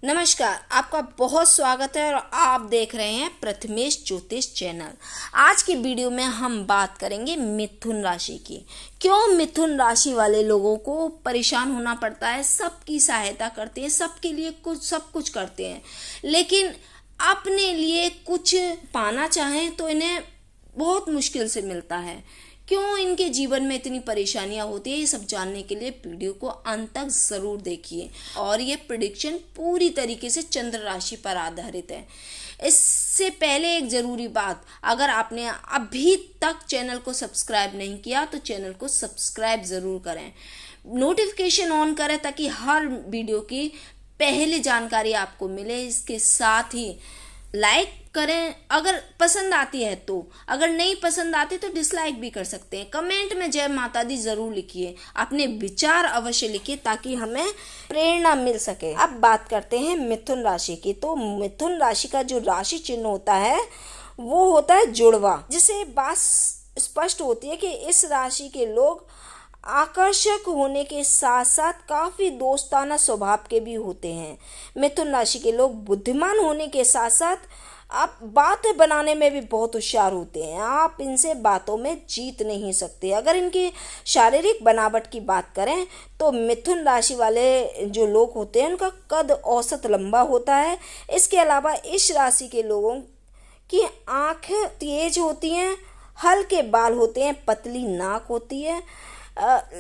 नमस्कार, आपका बहुत स्वागत है और आप देख रहे हैं प्रथमेश ज्योतिष चैनल। आज की वीडियो में हम बात करेंगे मिथुन राशि की। क्यों मिथुन राशि वाले लोगों को परेशान होना पड़ता है। सबकी सहायता करते हैं, सबके लिए सब कुछ करते हैं, लेकिन अपने लिए कुछ पाना चाहें तो इन्हें बहुत मुश्किल से मिलता है। क्यों इनके जीवन में इतनी परेशानियां होती है, ये सब जानने के लिए वीडियो को अंत तक जरूर देखिए। और ये प्रेडिक्शन पूरी तरीके से चंद्र राशि पर आधारित है। इससे पहले एक जरूरी बात, अगर आपने अभी तक चैनल को सब्सक्राइब नहीं किया तो चैनल को सब्सक्राइब जरूर करें, नोटिफिकेशन ऑन करें ताकि हर वीडियो की पहले जानकारी आपको मिले। इसके साथ ही लाइक करें अगर पसंद आती है तो, अगर नहीं पसंद आती तो डिसलाइक भी कर सकते हैं। कमेंट में जय माता दी जरूर लिखिए, अपने विचार अवश्य लिखिए ताकि हमें प्रेरणा मिल सके। अब बात करते हैं मिथुन राशि की। तो मिथुन राशि का जो राशि चिन्ह होता है वो होता है जुड़वा, जिससे बात स्पष्ट होती है कि इस राशि के लोग आकर्षक होने के साथ साथ काफी दोस्ताना स्वभाव के भी होते हैं। मिथुन राशि के लोग बुद्धिमान होने के साथ साथ आप बातें बनाने में भी बहुत होशियार होते हैं। आप इनसे बातों में जीत नहीं सकते। अगर इनकी शारीरिक बनावट की बात करें तो मिथुन राशि वाले जो लोग होते हैं उनका कद औसत लंबा होता है। इसके अलावा इस राशि के लोगों की आंखें तेज होती हैं, हल्के बाल होते हैं, पतली नाक होती है,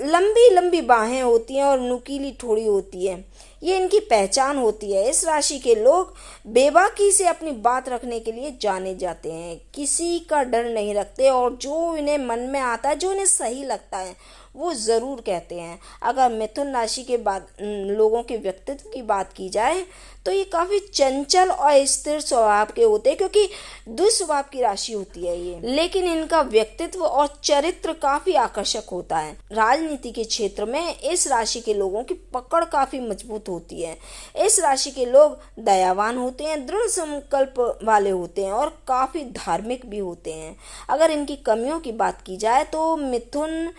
लंबी लंबी बाहें होती हैं और नुकीली ठोड़ी होती है। ये इनकी पहचान होती है। इस राशि के लोग बेबाकी से अपनी बात रखने के लिए जाने जाते हैं, किसी का डर नहीं रखते और जो इन्हें मन में आता है, जो इन्हें सही लगता है वो ज़रूर कहते हैं। अगर मिथुन राशि के बाद लोगों के व्यक्तित्व की बात की जाए तो ये काफ़ी चंचल और स्थिर स्वभाव के होते हैं, क्योंकि दुस्वभाव की राशि होती है ये, लेकिन इनका व्यक्तित्व और चरित्र काफ़ी आकर्षक होता है। राजनीति के क्षेत्र में इस राशि के लोगों की पकड़ काफ़ी मजबूत होती है। इस राशि के लोग दयावान होते हैं, दृढ़ संकल्प वाले होते हैं और काफ़ी धार्मिक भी होते हैं। अगर इनकी कमियों की बात की जाए तो मिथुन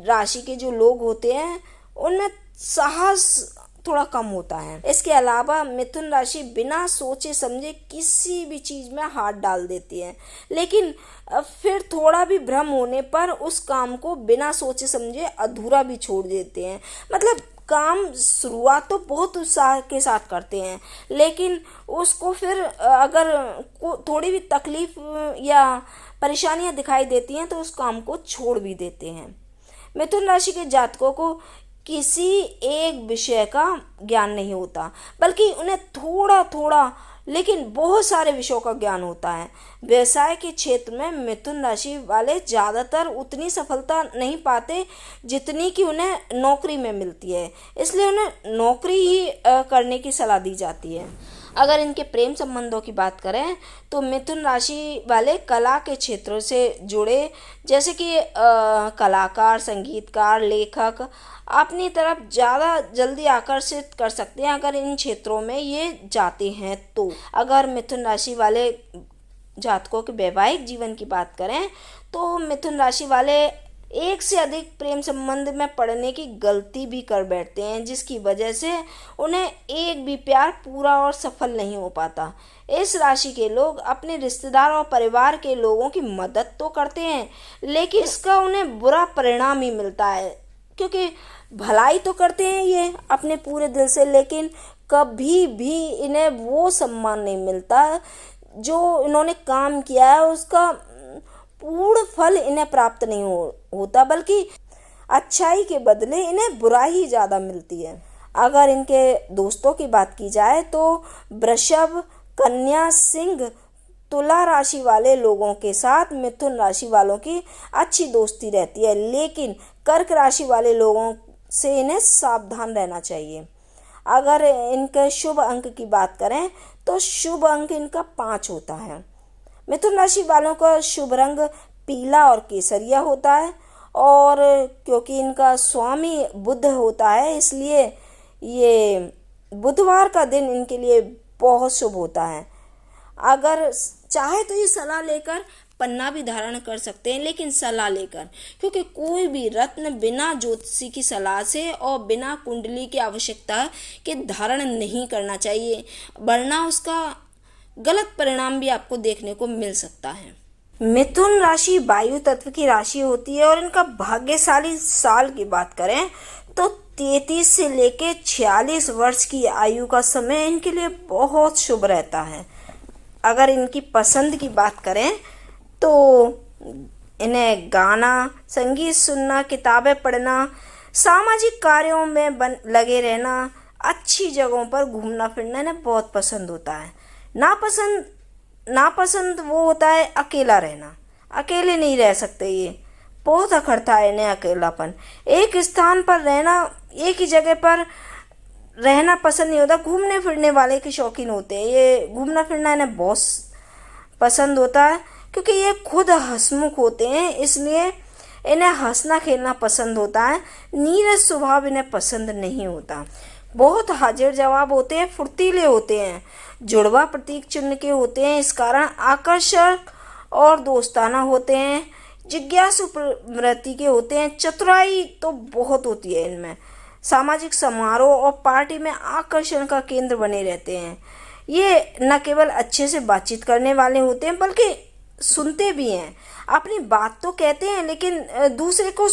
राशि के जो लोग होते हैं उनमें साहस थोड़ा कम होता है। इसके अलावा मिथुन राशि बिना सोचे समझे किसी भी चीज में हाथ डाल देती है, लेकिन फिर थोड़ा भी भ्रम होने पर उस काम को बिना सोचे समझे अधूरा भी छोड़ देते हैं। मतलब काम शुरुआत तो बहुत उत्साह के साथ करते हैं, लेकिन उसको फिर अगर थोड़ी भी तकलीफ या परेशानियां दिखाई देती हैं तो उस काम को छोड़ भी देते हैं। मिथुन राशि के जातकों को किसी एक विषय का ज्ञान नहीं होता, बल्कि उन्हें थोड़ा थोड़ा लेकिन बहुत सारे विषयों का ज्ञान होता है। व्यवसाय के क्षेत्र में मिथुन राशि वाले ज़्यादातर उतनी सफलता नहीं पाते जितनी कि उन्हें नौकरी में मिलती है, इसलिए उन्हें नौकरी ही करने की सलाह दी जाती है। अगर इनके प्रेम संबंधों की बात करें तो मिथुन राशि वाले कला के क्षेत्रों से जुड़े, जैसे कि कलाकार, संगीतकार, लेखक अपनी तरफ ज़्यादा जल्दी आकर्षित कर सकते हैं अगर इन क्षेत्रों में ये जाते हैं तो। अगर मिथुन राशि वाले जातकों के वैवाहिक जीवन की बात करें तो मिथुन राशि वाले एक से अधिक प्रेम संबंध में पड़ने की गलती भी कर बैठते हैं, जिसकी वजह से उन्हें एक भी प्यार पूरा और सफल नहीं हो पाता। इस राशि के लोग अपने रिश्तेदार और परिवार के लोगों की मदद तो करते हैं, लेकिन इसका उन्हें बुरा परिणाम ही मिलता है, क्योंकि भलाई तो करते हैं ये अपने पूरे दिल से, लेकिन कभी भी इन्हें वो सम्मान नहीं मिलता जो इन्होंने काम किया है उसका पूर्ण फल इन्हें प्राप्त नहीं होता, बल्कि अच्छाई के बदले इन्हें बुराई ज़्यादा मिलती है। अगर इनके दोस्तों की बात की जाए तो वृषभ, कन्या, सिंह, तुला राशि वाले लोगों के साथ मिथुन राशि वालों की अच्छी दोस्ती रहती है, लेकिन कर्क राशि वाले लोगों से इन्हें सावधान रहना चाहिए। अगर इनके शुभ अंक की बात करें तो शुभ अंक इनका 5 होता है। मिथुन राशि वालों का शुभ रंग पीला और केसरिया होता है, और क्योंकि इनका स्वामी बुध होता है इसलिए ये बुधवार का दिन इनके लिए बहुत शुभ होता है। अगर चाहे तो ये सलाह लेकर पन्ना भी धारण कर सकते हैं, लेकिन सलाह लेकर, क्योंकि कोई भी रत्न बिना ज्योतिषी की सलाह से और बिना कुंडली की आवश्यकता के धारण नहीं करना चाहिए, वरना उसका गलत परिणाम भी आपको देखने को मिल सकता है। मिथुन राशि वायु तत्व की राशि होती है और इनका भाग्यशाली साल की बात करें तो 33 से लेकर 46 वर्ष की आयु का समय इनके लिए बहुत शुभ रहता है। अगर इनकी पसंद की बात करें तो इन्हें गाना, संगीत सुनना, किताबें पढ़ना, सामाजिक कार्यों में लगे रहना, अच्छी जगहों पर घूमना फिरना इन्हें बहुत पसंद होता है। नापसंद वो होता है अकेला रहना, अकेले नहीं रह सकते, ये बहुत अखरता है इन्हें अकेलापन। एक स्थान पर रहना, एक ही जगह पर रहना पसंद नहीं होता। घूमने फिरने वाले के शौकीन होते हैं, ये घूमना फिरना इन्हें बहुत पसंद होता है, क्योंकि ये खुद हंसमुख होते हैं, इसलिए इन्हें हंसना खेलना पसंद होता है। नीरस स्वभाव इन्हें पसंद नहीं होता। बहुत हाजिर जवाब होते हैं, फुर्तीले होते हैं, जुड़वा प्रतीक चिन्ह के होते हैं, इस कारण आकर्षक और दोस्ताना होते हैं, जिज्ञासु प्रवृत्ति के होते हैं, चतुराई तो बहुत होती है इनमें, सामाजिक समारोह और पार्टी में आकर्षण का केंद्र बने रहते हैं। ये न केवल अच्छे से बातचीत करने वाले होते हैं बल्कि सुनते भी हैं। अपनी बात तो कहते हैं लेकिन दूसरे को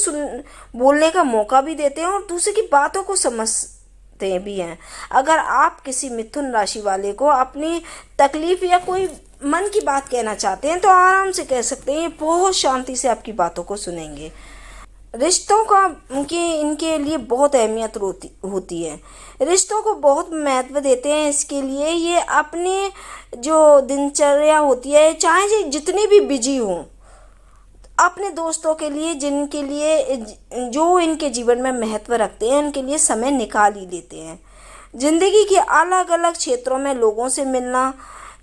बोलने का मौका भी देते हैं और दूसरे की बातों को समझते भी हैं। अगर आप किसी मिथुन राशि वाले को अपनी तकलीफ या कोई मन की बात कहना चाहते हैं तो आराम से कह सकते हैं, ये बहुत शांति से आपकी बातों को सुनेंगे। रिश्तों का इनके लिए बहुत अहमियत होती है, रिश्तों को बहुत महत्व देते हैं। इसके लिए ये अपनी जो दिनचर्या होती है, चाहे जितनी भी बिजी हों, अपने दोस्तों के लिए, जिनके लिए जो इनके जीवन में महत्व रखते हैं, उनके लिए समय निकाल ही लेते हैं। जिंदगी के अलग अलग क्षेत्रों में लोगों से मिलना,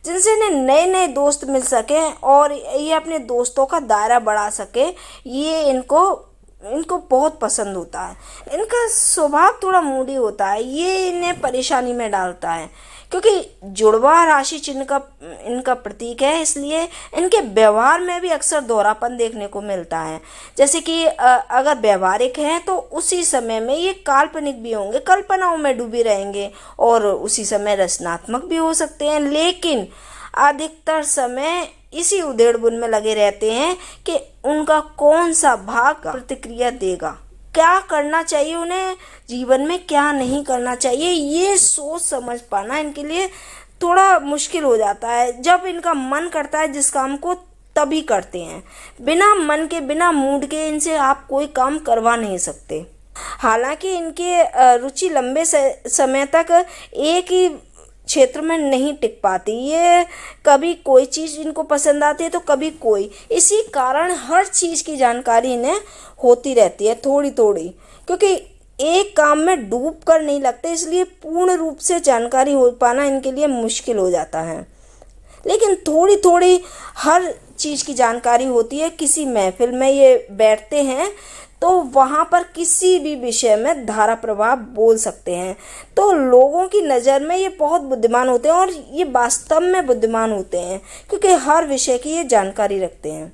जिनसे इन्हें नए नए दोस्त मिल सकें और ये अपने दोस्तों का दायरा बढ़ा सके, ये इनको बहुत पसंद होता है। इनका स्वभाव थोड़ा मूडी होता है, ये इन्हें परेशानी में डालता है, क्योंकि जुड़वा राशि चिन्ह का इनका प्रतीक है, इसलिए इनके व्यवहार में भी अक्सर दोहरापन देखने को मिलता है। जैसे कि अगर व्यवहारिक हैं तो उसी समय में ये काल्पनिक भी होंगे, कल्पनाओं में डूबे रहेंगे और उसी समय रचनात्मक भी हो सकते हैं, लेकिन अधिकतर समय इसी उधेड़-बुन में लगे रहते हैं कि उनका कौन सा भाग प्रतिक्रिया देगा, क्या करना चाहिए उन्हें जीवन में, क्या नहीं करना चाहिए, ये सोच समझ पाना इनके लिए थोड़ा मुश्किल हो जाता है। जब इनका मन करता है जिस काम को तभी करते हैं, बिना मन के, बिना मूड के इनसे आप कोई काम करवा नहीं सकते। हालांकि इनके रुचि लंबे समय तक एक ही क्षेत्र में नहीं टिक पाती, ये कभी कोई चीज़ इनको पसंद आती है तो कभी कोई, इसी कारण हर चीज़ की जानकारी इन्हें होती रहती है थोड़ी थोड़ी, क्योंकि एक काम में डूब कर नहीं लगते, इसलिए पूर्ण रूप से जानकारी हो पाना इनके लिए मुश्किल हो जाता है। लेकिन थोड़ी थोड़ी हर चीज़ की जानकारी होती है। किसी महफिल में ये बैठते हैं तो वहाँ पर किसी भी विषय में धारा प्रभाव बोल सकते हैं, तो लोगों की नज़र में ये बहुत बुद्धिमान होते हैं और ये वास्तव में बुद्धिमान होते हैं, क्योंकि हर विषय की ये जानकारी रखते हैं।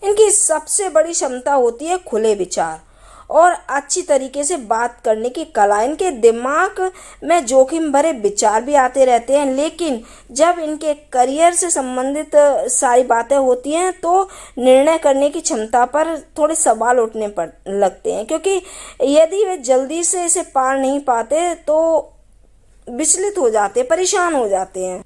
इनकी सबसे बड़ी क्षमता होती है खुले विचार और अच्छी तरीके से बात करने की कला। इनके दिमाग में जोखिम भरे विचार भी आते रहते हैं, लेकिन जब इनके करियर से संबंधित सारी बातें होती हैं तो निर्णय करने की क्षमता पर थोड़े सवाल उठने पर लगते हैं, क्योंकि यदि वे जल्दी से इसे पार नहीं पाते तो विचलित हो जाते, परेशान हो जाते हैं।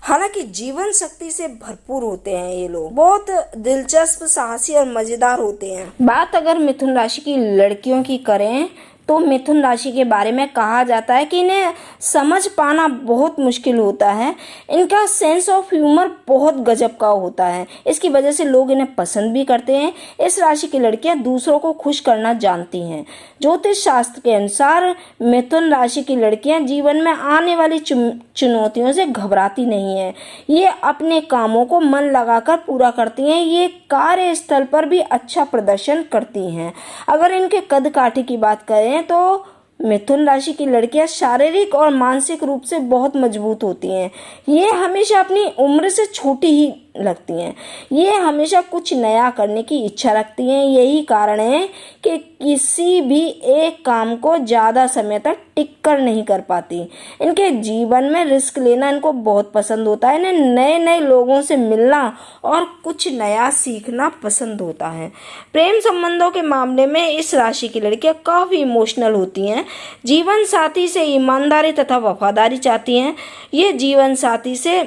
हालांकि जीवन शक्ति से भरपूर होते हैं ये लोग, बहुत दिलचस्प, साहसी और मजेदार होते हैं। बात अगर मिथुन राशि की लड़कियों की करें तो मिथुन राशि के बारे में कहा जाता है कि इन्हें समझ पाना बहुत मुश्किल होता है। इनका सेंस ऑफ ह्यूमर बहुत गजब का होता है, इसकी वजह से लोग इन्हें पसंद भी करते हैं। इस राशि की लड़कियां दूसरों को खुश करना जानती हैं। ज्योतिष शास्त्र के अनुसार मिथुन राशि की लड़कियां जीवन में आने वाली चुनौतियों से घबराती नहीं है, ये अपने कामों को मन लगाकर पूरा करती हैं, ये कार्यस्थल पर भी अच्छा प्रदर्शन करती हैं। अगर इनके कद काठी की बात करें तो मिथुन राशि की लड़कियां शारीरिक और मानसिक रूप से बहुत मजबूत होती हैं। ये हमेशा अपनी उम्र से छोटी ही लगती हैं। ये हमेशा कुछ नया करने की इच्छा रखती हैं। यही कारण है कि किसी भी एक काम को ज़्यादा समय तक टिक कर नहीं कर पाती। इनके जीवन में रिस्क लेना इनको बहुत पसंद होता है। इन्हें नए नए लोगों से मिलना और कुछ नया सीखना पसंद होता है। प्रेम संबंधों के मामले में इस राशि की लड़कियां काफ़ी इमोशनल होती हैं। जीवन साथी से ईमानदारी तथा वफादारी चाहती हैं। ये जीवन साथी से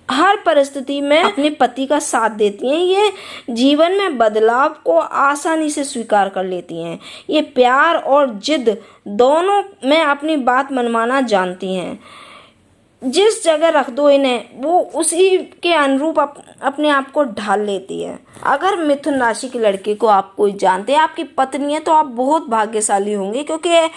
हर परिस्थिति में अपने पति का साथ देती हैं। ये जीवन में बदलाव को आसानी से स्वीकार कर लेती हैं। ये प्यार और जिद दोनों में अपनी बात मनवाना जानती हैं। जिस जगह रख दो इन्हें, वो उसी के अनुरूप अपने आप को ढाल लेती है। अगर मिथुन राशि की लड़की को आप कोई जानते हैं, आपकी पत्नी है, तो आप बहुत भाग्यशाली होंगे, क्योंकि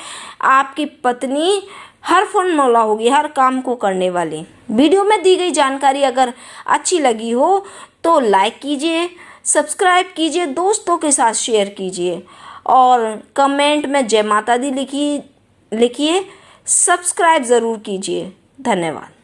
आपकी पत्नी हर फन मौला होगी, हर काम को करने वाली। वीडियो में दी गई जानकारी अगर अच्छी लगी हो तो लाइक कीजिए, सब्सक्राइब कीजिए, दोस्तों के साथ शेयर कीजिए और कमेंट में जय माता दी लिखिए। सब्सक्राइब ज़रूर कीजिए। धन्यवाद।